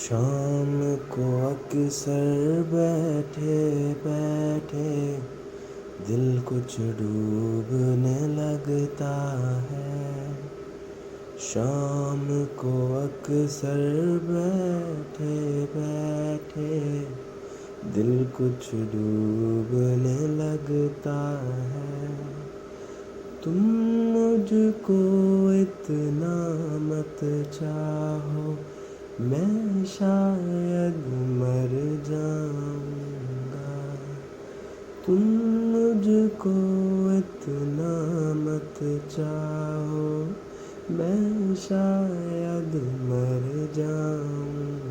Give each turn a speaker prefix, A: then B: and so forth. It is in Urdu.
A: شام کو اکثر بیٹھے بیٹھے دل کچھ ڈوبنے لگتا ہے. شام کو اکثر بیٹھے بیٹھے دل کچھ ڈوبنے لگتا ہے. تم مجھ کو اتنا مت چاہو، میں شاید مر جاؤں گا. تم مجھ کو اتنا مت چاہو، میں شاید مر جاؤں